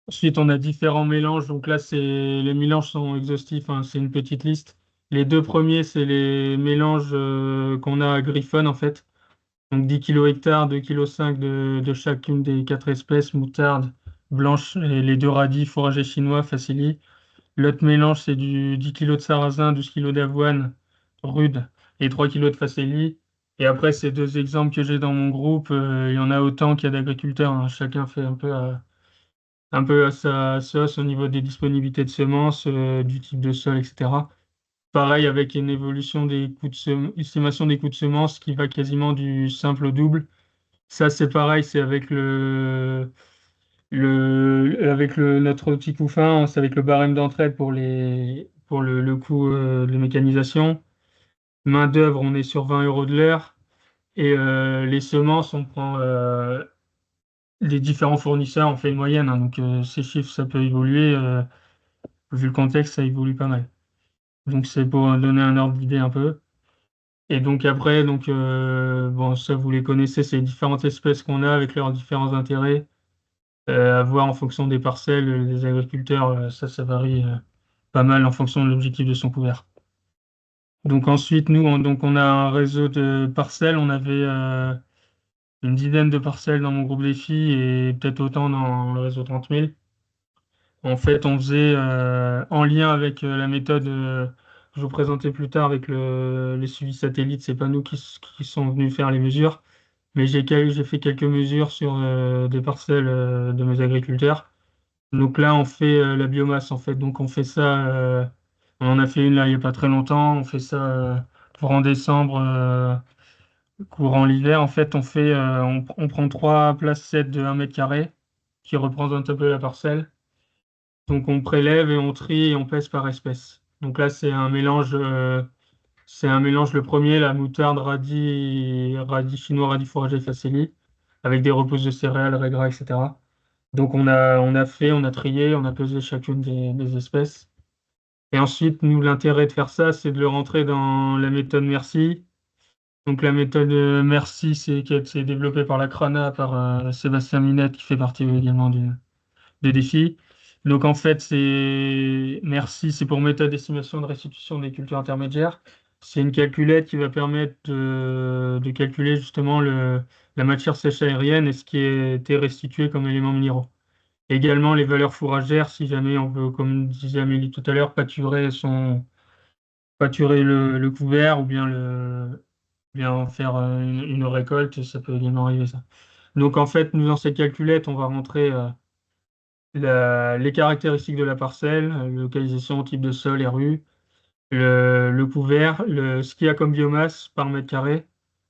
Ensuite, on a différents mélanges. Donc là, les mélanges sont exhaustifs, hein, c'est une petite liste. Les deux premiers, c'est les mélanges qu'on a à Griffon, en fait. Donc 10 kg hectares, 2,5 kg de chacune des quatre espèces, moutarde, blanche et les deux radis fourragers chinois, Facili. L'autre mélange, c'est du 10 kg de sarrasin, 12 kg d'avoine rude et 3 kg de Facili. Et après, ces deux exemples que j'ai dans mon groupe, il y en a autant qu'il y a d'agriculteurs, hein. Chacun fait un peu à sa sauce au niveau des disponibilités de semences, du type de sol, etc. Pareil avec une évolution des coûts estimation des coûts de semences qui va quasiment du simple au double. Ça, c'est pareil, c'est avec notre outil Couffin, c'est avec le barème d'entraide pour le coût de mécanisation. Main-d'œuvre, on est sur 20 € de l'heure. Et les semences, on prend les différents fournisseurs, on fait une moyenne, hein. Donc ces chiffres, ça peut évoluer. Vu le contexte, ça évolue pas mal. Donc c'est pour donner un ordre d'idée un peu. Et donc après, bon, ça vous les connaissez, c'est les différentes espèces qu'on a avec leurs différents intérêts. À voir en fonction des parcelles, des agriculteurs, ça varie pas mal en fonction de l'objectif de son couvert. Donc ensuite, nous, on a un réseau de parcelles. On avait une dizaine de parcelles dans mon groupe défi et peut-être autant dans le réseau 30 000. En fait, on faisait en lien avec la méthode que je vous présentais plus tard avec les suivis satellites. C'est pas nous qui sont venus faire les mesures, mais j'ai fait quelques mesures sur des parcelles de mes agriculteurs. Donc là, on fait la biomasse en fait. Donc on fait ça. On en a fait une là il n'y a pas très longtemps. On fait ça courant décembre, courant l'hiver. En fait, on prend trois placettes de 1 m² qui représentent un peu la parcelle. Donc on prélève et on trie et on pèse par espèce. Donc là, c'est un mélange le premier, la moutarde, radis chinois, radis fourragé, facélie, avec des repousses de céréales, raie gras, etc. Donc on a trié, on a pesé chacune des espèces. Et ensuite, nous, l'intérêt de faire ça, c'est de le rentrer dans la méthode Merci. Donc la méthode Merci, c'est développée par la CRANA, par Sébastien Minette, qui fait partie également de défi. Donc en fait, c'est pour méthode d'estimation de restitution des cultures intermédiaires. C'est une calculette qui va permettre de calculer justement la matière sèche aérienne et ce qui a été restitué comme éléments minéraux. Également les valeurs fourragères, si jamais on veut, comme disait Amélie tout à l'heure, pâturer le couvert ou bien faire une récolte, ça peut également arriver ça. Donc en fait, nous dans cette calculette, on va rentrer les caractéristiques de la parcelle, localisation, type de sol et rue, le couvert, ce qu'il y a comme biomasse par mètre carré,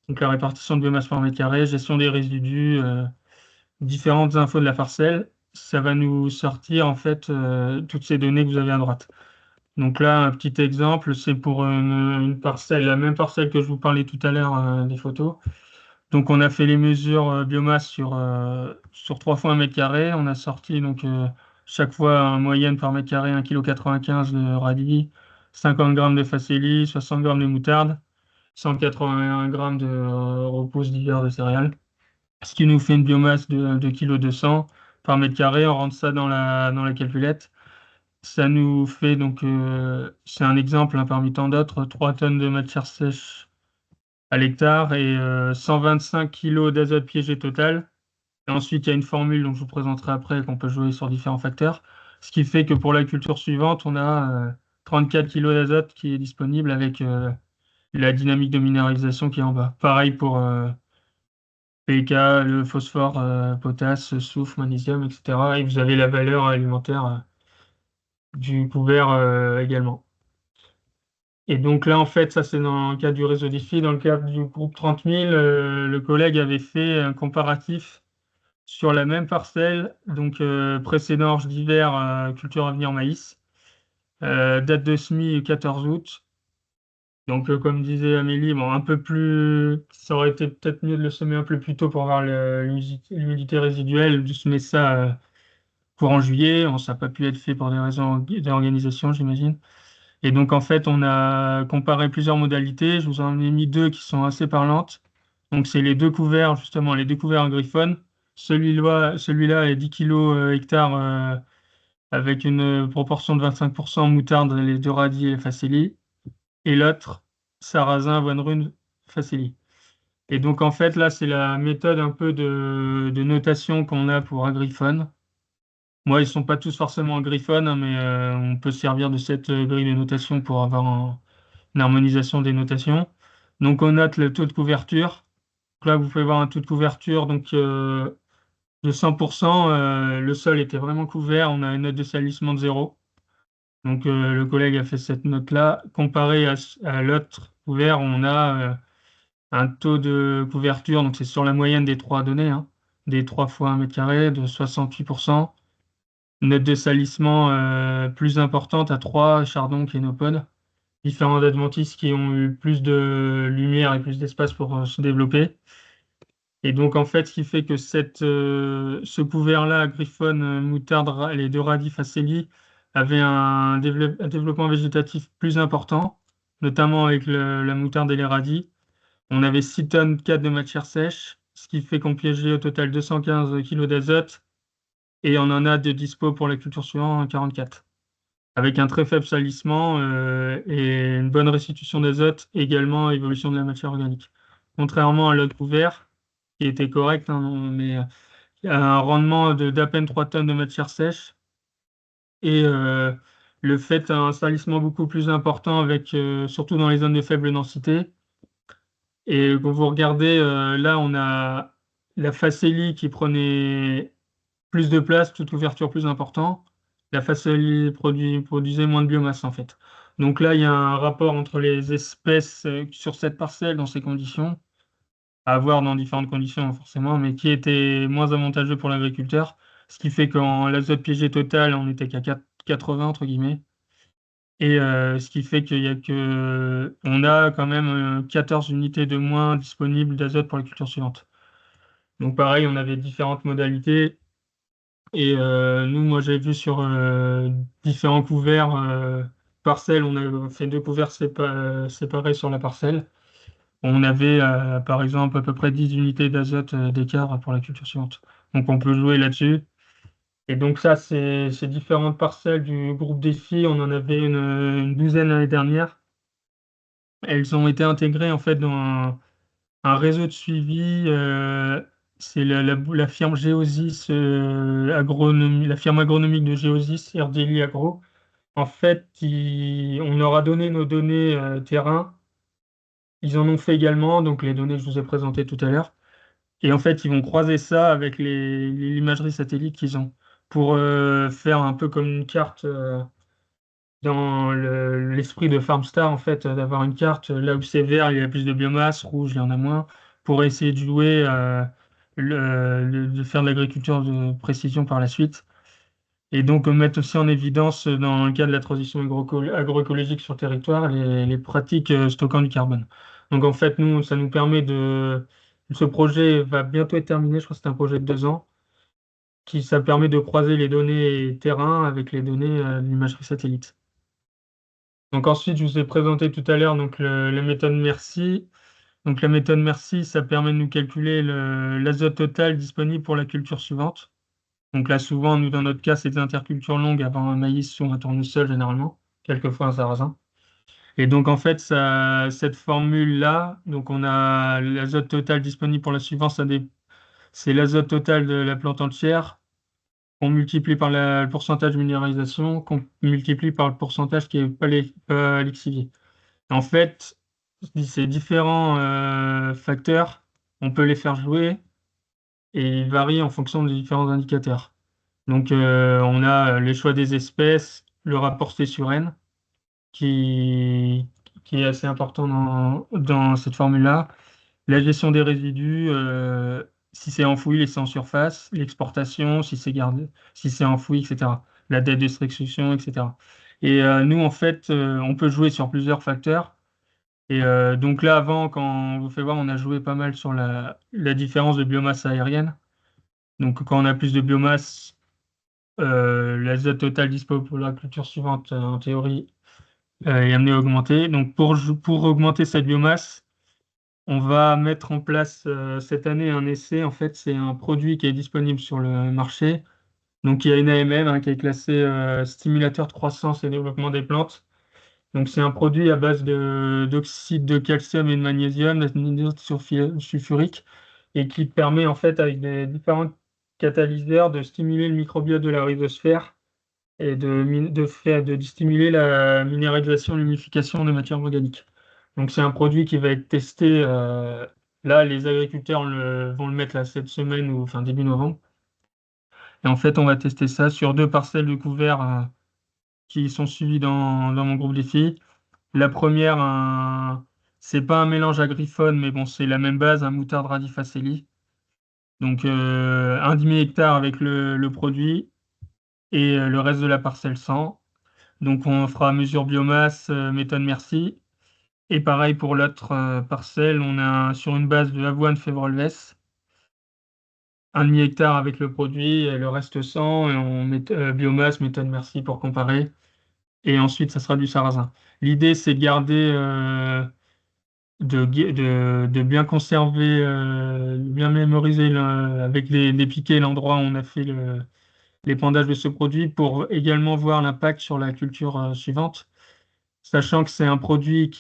donc la répartition de biomasse par mètre carré, gestion des résidus, différentes infos de la parcelle. Ça va nous sortir en fait toutes ces données que vous avez à droite. Donc là, un petit exemple, c'est pour une parcelle, la même parcelle que je vous parlais tout à l'heure des photos. Donc on a fait les mesures biomasse sur 3 fois 1 m². On a sorti donc chaque fois en moyenne par mètre carré 1,95 kg de radis, 50 grammes de facélie, 60 grammes de moutarde, 181 grammes de repousse d'hiver de céréales. Ce qui nous fait une biomasse de 2,2 kg par mètre carré. On rentre ça dans la calculette. Ça nous fait donc, c'est un exemple hein, parmi tant d'autres, 3 tonnes de matière sèche à l'hectare et 125 kg d'azote piégé total. Et ensuite, il y a une formule dont je vous présenterai après qu'on peut jouer sur différents facteurs. Ce qui fait que pour la culture suivante, on a 34 kg d'azote qui est disponible avec la dynamique de minéralisation qui est en bas. Pareil pour PK, le phosphore, potasse, soufre, magnésium, etc. Et vous avez la valeur alimentaire du couvert également. Et donc là, en fait, ça c'est dans le cadre du réseau défi. Dans le cadre du groupe 30 000, le collègue avait fait un comparatif sur la même parcelle, donc précédent orge d'hiver, culture avenir maïs, date de semis 14 août. Donc comme disait Amélie, bon, un peu plus, ça aurait été peut-être mieux de le semer un peu plus tôt pour avoir l'humidité résiduelle, de semer ça courant juillet. Ça n'a pas pu être fait pour des raisons d'organisation, j'imagine. Et donc, en fait, on a comparé plusieurs modalités. Je vous en ai mis deux qui sont assez parlantes. Donc, c'est les deux couverts, justement, les deux couverts Griffon. Celui-là est 10 kg hectare avec une proportion de 25% moutarde, les deux radis et facélie. Et l'autre, sarrasin, avoine brune, facélie. Et donc, en fait, là, c'est la méthode un peu de notation qu'on a pour Agriphone. Moi, ils sont pas tous forcément Griffon, hein, mais on peut se servir de cette grille de notation pour avoir une harmonisation des notations. Donc, on note le taux de couverture. Donc là, vous pouvez voir un taux de couverture donc, de 100%. Le sol était vraiment couvert. On a une note de salissement de 0. Donc, le collègue a fait cette note-là. Comparé à l'autre couvert, on a un taux de couverture, donc c'est sur la moyenne des trois données, hein, des 3 fois 1 m², de 68%. Note de salissement plus importante à 3, chardon, kénopode. Différents adventices qui ont eu plus de lumière et plus d'espace pour se développer. Et donc, en fait, ce qui fait que ce couvert-là, Griffon, moutarde, les deux radis facélie, avait un développement végétatif plus important, notamment avec la moutarde et les radis. On avait 6 tonnes 4 de matière sèche, ce qui fait qu'on piégeait au total 215 kg d'azote, et on en a de dispo pour la culture suivante, 44. Avec un très faible salissement et une bonne restitution d'azote, également évolution de la matière organique. Contrairement à l'autre couvert, qui était correct, hein, mais un rendement d'à peine 3 tonnes de matière sèche. Et le fait un salissement beaucoup plus important, avec, surtout dans les zones de faible densité. Et quand vous regardez, là, on a la Facelli qui prenait plus de place, toute ouverture plus important. La Facelli produisait moins de biomasse, en fait. Donc là, il y a un rapport entre les espèces sur cette parcelle dans ces conditions, à avoir dans différentes conditions, forcément, mais qui était moins avantageux pour l'agriculteur. Ce qui fait qu'en l'azote piégé total, on était qu'à 80, entre guillemets. Et ce qui fait on a quand même 14 unités de moins disponibles d'azote pour la culture suivante. Donc pareil, on avait différentes modalités. Et moi j'ai vu sur différents couverts parcelles, on a fait 2 couverts séparés sur la parcelle. On avait par exemple à peu près 10 unités d'azote d'écart pour la culture suivante. Donc on peut jouer là-dessus. Et donc ça, c'est ces différentes parcelles du groupe défi, on en avait une douzaine l'année dernière. Elles ont été intégrées en fait dans un réseau de suivi. C'est la firme Geosys la firme agronomique de Geosys, RDLI Agro. En fait, on leur a donné nos données terrain. Ils en ont fait également, donc les données que je vous ai présentées tout à l'heure. Et en fait, ils vont croiser ça avec l'imagerie satellite qu'ils ont pour faire un peu comme une carte. Dans l'esprit de Farmstar, en fait, d'avoir une carte, là où c'est vert, il y a plus de biomasse, rouge, il y en a moins, pour essayer de jouer, de faire de l'agriculture de précision par la suite. Et donc mettre aussi en évidence, dans le cas de la transition agroécologique sur le territoire, les pratiques stockant du carbone. Donc en fait, nous, ça nous permet de... Ce projet va bientôt être terminé, je crois que c'est un projet de 2 ans, ça permet de croiser les données terrain avec les données de l'imagerie satellite. Donc ensuite, je vous ai présenté tout à l'heure donc la méthode Merci. Donc la méthode Merci, ça permet de nous calculer l'azote total disponible pour la culture suivante. Donc là, souvent, nous, dans notre cas, c'est des intercultures longues avant un maïs ou un tournesol, généralement, quelquefois un sarrasin. Et donc, en fait, cette formule-là, donc on a l'azote total disponible pour la suivante, c'est l'azote total de la plante entière, qu'on multiplie par le pourcentage de minéralisation, qu'on multiplie par le pourcentage qui est pas lixivié. En fait, ces différents facteurs, on peut les faire jouer et ils varient en fonction des différents indicateurs. Donc, on a les choix des espèces, le rapport C sur N, qui, qui est assez important dans cette formule-là. La gestion des résidus, si c'est enfoui, laissé en surface, l'exportation, si c'est gardé, si c'est enfoui, etc. La date de destruction, etc. Et nous, en fait, on peut jouer sur plusieurs facteurs. Et donc là, avant, quand on vous fait voir, on a joué pas mal sur la différence de biomasse aérienne. Donc quand on a plus de biomasse, l'azote total disponible pour la culture suivante, en théorie, est amené à augmenter. Donc pour augmenter cette biomasse, on va mettre en place cette année un essai. En fait, c'est un produit qui est disponible sur le marché. Donc il y a une AMM, hein, qui est classé stimulateur de croissance et développement des plantes. Donc, c'est un produit à base d'oxyde de calcium et de magnésium, d'anhydride sulfurique, et qui permet, en fait, avec des différents catalyseurs, de stimuler le microbiote de la rhizosphère et de stimuler la minéralisation et l'humidification de matières organiques. Donc, c'est un produit qui va être testé. Là, les agriculteurs vont le mettre là, cette semaine ou enfin début novembre. Et en fait, on va tester ça sur 2 parcelles de couverts qui sont suivies dans mon groupe défi. La première, c'est pas un mélange agriphone, mais bon, c'est la même base, un moutarde radicfaciali. Donc, un demi-hectare avec le produit et le reste de la parcelle sans. Donc, on fera mesure biomasse, méthode Merci. Et pareil pour l'autre parcelle, on a sur une base de avoine févrole-vesse, un demi-hectare avec le produit et le reste sans, et on met biomasse, méthode Merci pour comparer. Et ensuite, ça sera du sarrasin. L'idée, c'est de garder de bien conserver, bien mémoriser avec les piquets l'endroit où on a fait l'épandage de ce produit pour également voir l'impact sur la culture suivante, sachant que c'est un produit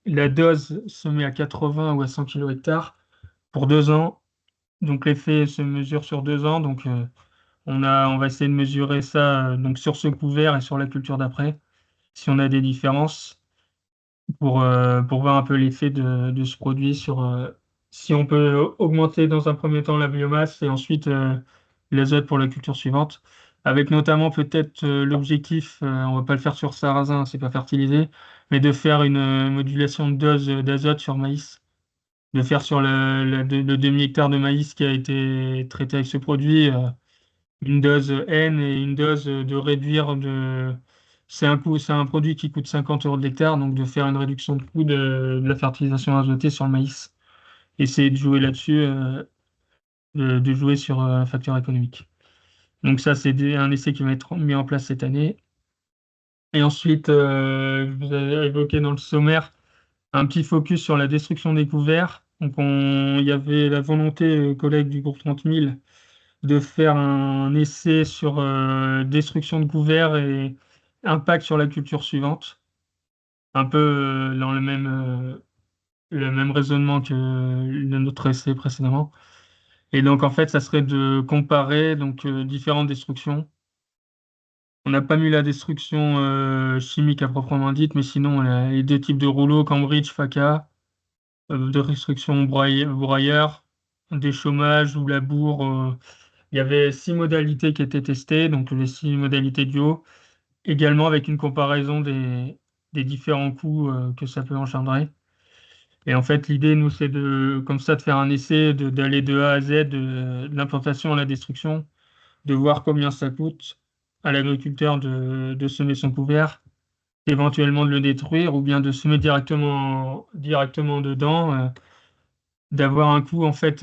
la dose se met à 80 ou à 100 kg hectare pour 2 ans. Donc l'effet se mesure sur 2 ans. Donc on va essayer de mesurer ça donc sur ce couvert et sur la culture d'après, si on a des différences, pour voir un peu l'effet de ce produit sur si on peut augmenter dans un premier temps la biomasse et ensuite l'azote pour la culture suivante. Avec notamment peut-être l'objectif, on va pas le faire sur sarrasin, c'est pas fertilisé, mais de faire une modulation de dose d'azote sur maïs, de faire sur le demi-hectare de maïs qui a été traité avec ce produit, une dose N et une dose de réduire de. C'est un produit qui coûte 50 euros de l'hectare, donc de faire une réduction de coût de la fertilisation azotée sur le maïs. Essayer de jouer là-dessus, de jouer sur un facteur économique. Donc ça, c'est un essai qui va être mis en place cette année. Et ensuite, je vous avais évoqué dans le sommaire un petit focus sur la destruction des couverts. Donc il y avait la volonté, collègue du groupe 30 000, de faire un essai sur destruction de couverts et impact sur la culture suivante. Un peu dans le même raisonnement que notre essai précédemment. Et donc en fait, ça serait de comparer donc différentes destructions. On n'a pas mis la destruction chimique à proprement dite, mais sinon on a les deux types de rouleaux, Cambridge, FACA, de destruction broyeur, des chômages ou labour. Il y avait 6 modalités qui étaient testées, donc les 6 modalités du haut, également avec une comparaison des différents coûts que ça peut engendrer. Et en fait, l'idée, nous, c'est comme ça, de faire un essai, d'aller de A à Z, de l'implantation à la destruction, de voir combien ça coûte à l'agriculteur de semer son couvert, éventuellement de le détruire ou bien de semer directement dedans, d'avoir un coût, en fait,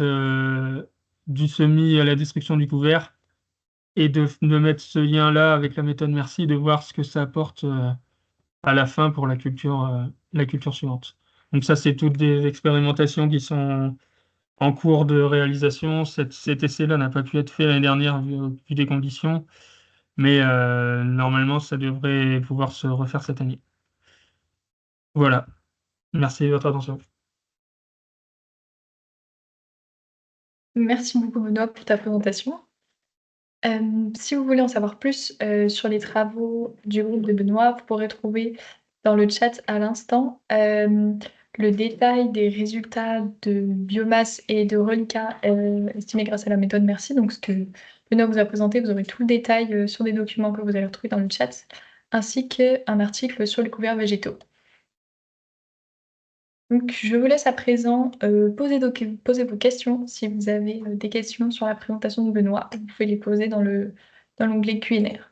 du semis à la destruction du couvert et de mettre ce lien-là avec la méthode Merci, de voir ce que ça apporte à la fin pour la culture suivante. Donc ça, c'est toutes des expérimentations qui sont en cours de réalisation. Cet essai-là n'a pas pu être fait l'année dernière vu des conditions, mais normalement, ça devrait pouvoir se refaire cette année. Voilà. Merci de votre attention. Merci beaucoup, Benoît, pour ta présentation. Si vous voulez en savoir plus sur les travaux du groupe de Benoît, vous pourrez trouver dans le chat à l'instant le détail des résultats de biomasse et de reliquat estimés grâce à la méthode Merci. Donc, ce que Benoît vous a présenté, vous aurez tout le détail sur des documents que vous allez retrouver dans le chat, ainsi qu'un article sur les couverts végétaux. Donc, je vous laisse à présent poser vos questions. Si vous avez des questions sur la présentation de Benoît, vous pouvez les poser dans l'onglet Q&R.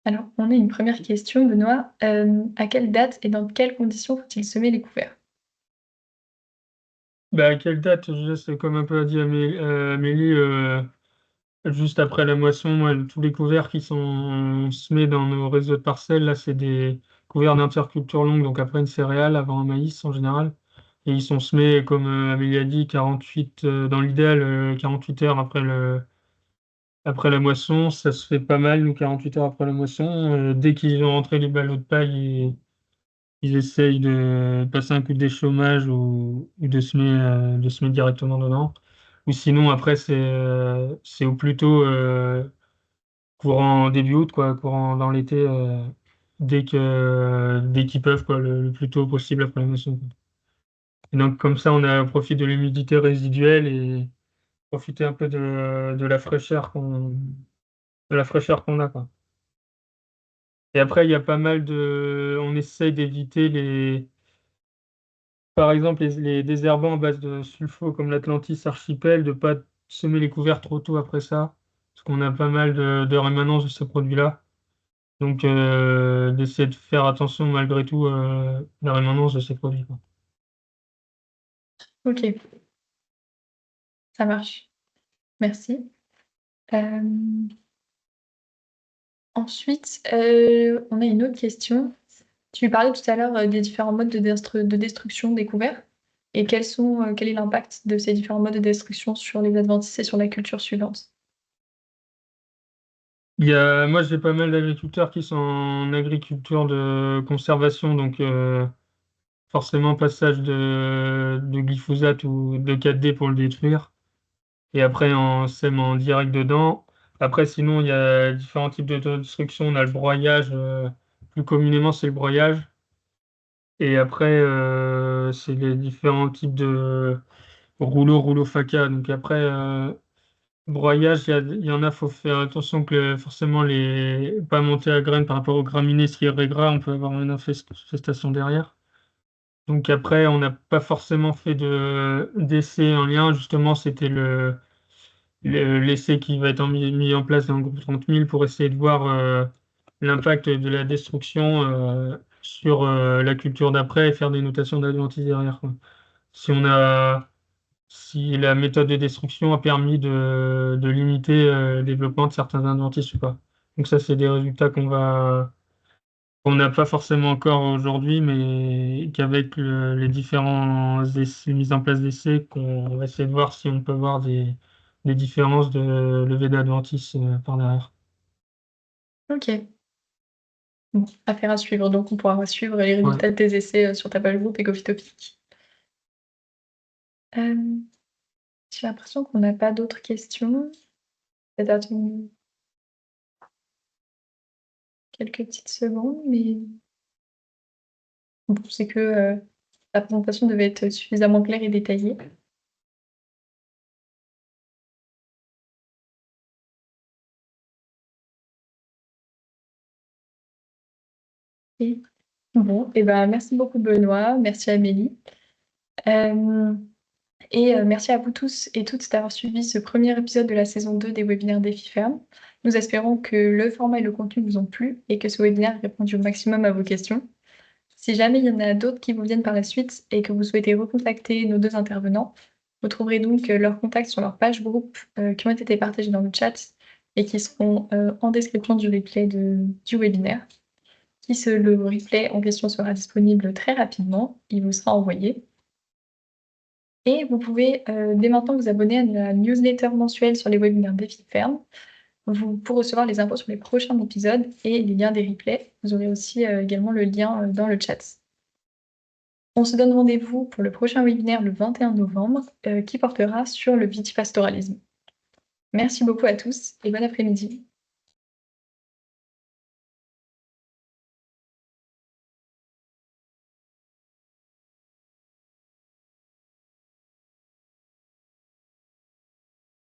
Alors, on a une première question, Benoît. À quelle date et dans quelles conditions faut-il semer les couverts? Bah, à quelle date? C'est comme un peu a dit Amélie, juste après la moisson, moi, tous les couverts qui sont semés dans nos réseaux de parcelles, là, c'est des couverts d'interculture longue, donc après une céréale, avant un maïs en général. Et ils sont semés, comme Amélie a dit, 48, dans l'idéal, 48 heures après la moisson. Ça se fait pas mal, nous, 48 heures après la moisson. Dès qu'ils ont rentré les ballots de paille, ils essayent de passer un coup de déchômage ou de semer directement dedans. Ou sinon, après, c'est au plus tôt courant début août, quoi, courant dans l'été, dès qu'ils peuvent, quoi, le plus tôt possible après la moisson, quoi. Et donc, comme ça, on a profité de l'humidité résiduelle et profiter un peu de la fraîcheur qu'on a, quoi. Et après, il y a pas mal on essaye d'éviter par exemple, les désherbants à base de sulfo comme l'Atlantis Archipel, de ne pas semer les couverts trop tôt après ça, parce qu'on a pas mal de rémanence de ce produit-là. Donc, d'essayer de faire attention malgré tout à la rémanence de ces produits, quoi. Ok, ça marche. Merci. Euh, Ensuite, on a une autre question. Tu parlais tout à l'heure des différents modes de destruction des couverts et quel est l'impact de ces différents modes de destruction sur les adventices et sur la culture suivante? Moi, j'ai pas mal d'agriculteurs qui sont en agriculture de conservation, donc forcément passage de glyphosate ou de 4D pour le détruire. Et après, on sème en direct dedans. Après, sinon, il y a différents types de destruction. On a le broyage, plus communément, c'est le broyage. Et après, c'est les différents types de rouleaux faca. Donc après, broyage, il y en a, faut faire attention que forcément pas monter à graines par rapport aux graminées, ce qui est gras, on peut avoir une infestation derrière. Donc après, on n'a pas forcément fait d'essai en lien. Justement, c'était l'essai qui va être mis en place dans le groupe 30 000 pour essayer de voir l'impact de la destruction sur la culture d'après et faire des notations d'adventices derrière, quoi. Si on a si la méthode de destruction a permis de limiter le développement de certains adventices ou pas. Donc ça, c'est des résultats qu'on n'a pas forcément encore aujourd'hui, mais qu'avec les différents mises en place d'essais, qu'on va essayer de voir si on peut voir des différences de levée d'adventices par derrière. Ok. Bon, affaire à suivre. Donc, on pourra suivre les Ouais. résultats de tes essais sur ta page groupe Ecofitopic. J'ai l'impression qu'on n'a pas d'autres questions. Peut-être attendre quelques petites secondes, mais bon, c'est que la présentation devait être suffisamment claire et détaillée. Et bon, et ben merci beaucoup Benoît, merci Amélie. Merci à vous tous et toutes d'avoir suivi ce premier épisode de la saison 2 des webinaires Défi Ferme. Nous espérons que le format et le contenu vous ont plu et que ce webinaire a répondu au maximum à vos questions. Si jamais il y en a d'autres qui vous viennent par la suite et que vous souhaitez recontacter nos 2 intervenants, vous trouverez donc leurs contacts sur leur page groupe qui ont été partagés dans le chat et qui seront en description du replay du webinaire. Le replay en question sera disponible très rapidement, il vous sera envoyé. Et vous pouvez dès maintenant vous abonner à la newsletter mensuelle sur les webinaires Défi Ferme pour recevoir les infos sur les prochains épisodes et les liens des replays. Vous aurez aussi également le lien dans le chat. On se donne rendez-vous pour le prochain webinaire le 21 novembre qui portera sur le vitivastoralisme. Merci beaucoup à tous et bon après-midi.